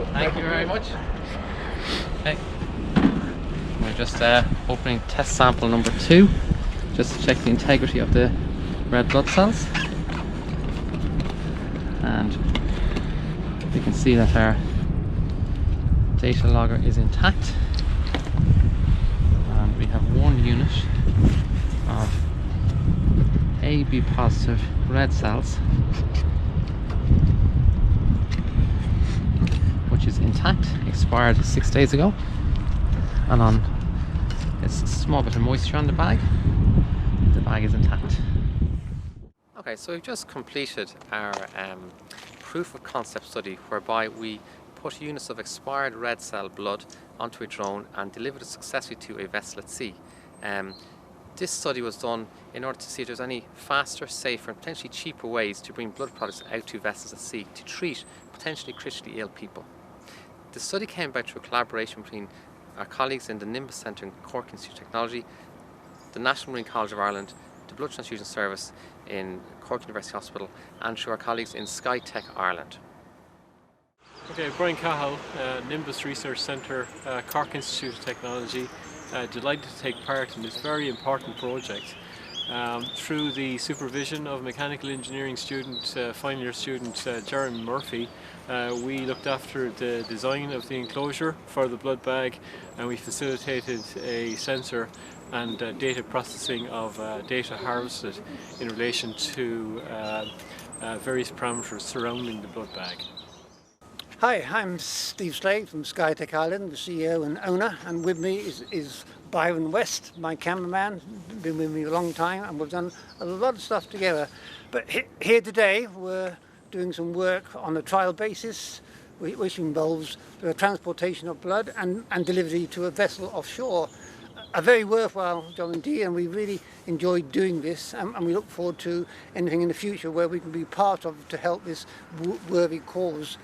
well. Thank you very much. Okay. We're just opening test sample number 2, just to check the integrity of the red blood cells. And we can see that our data logger is intact. And we have 1 unit of AB positive red cells, which is intact, expired 6 days ago, and on it's a small bit of moisture on the bag is intact. Okay, so we've just completed our proof of concept study whereby we put units of expired red cell blood onto a drone and delivered it successfully to a vessel at sea. This study was done in order to see if there's any faster, safer and potentially cheaper ways to bring blood products out to vessels at sea to treat potentially critically ill people. The study came about through a collaboration between our colleagues in the Nimbus Centre in Cork Institute of Technology, the National Marine College of Ireland, the Blood Transfusion Service in Cork University Hospital, and through our colleagues in SkyTech Ireland. Okay, Brian Cahill, Nimbus Research Centre, Cork Institute of Technology. Delighted to take part in this very important project. Through the supervision of mechanical engineering student, final year student Jeremy Murphy, we looked after the design of the enclosure for the blood bag, and we facilitated a sensor and data processing of data harvested in relation to various parameters surrounding the blood bag. Hi, I'm Steve Slade from SkyTech Ireland, the CEO and owner, and with me is Byron West, my cameraman, been with me a long time, and we've done a lot of stuff together. But here today we're doing some work on a trial basis, which involves the transportation of blood and delivery to a vessel offshore. A very worthwhile job indeed, and we really enjoyed doing this, and we look forward to anything in the future where we can be part of to help this worthy cause.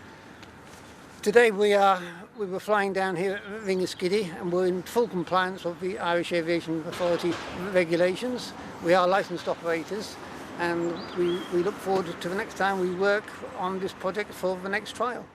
Today we were flying down here at Ringaskiddy, and we're in full compliance with the Irish Aviation Authority regulations. We are licensed operators, and we look forward to the next time we work on this project for the next trial.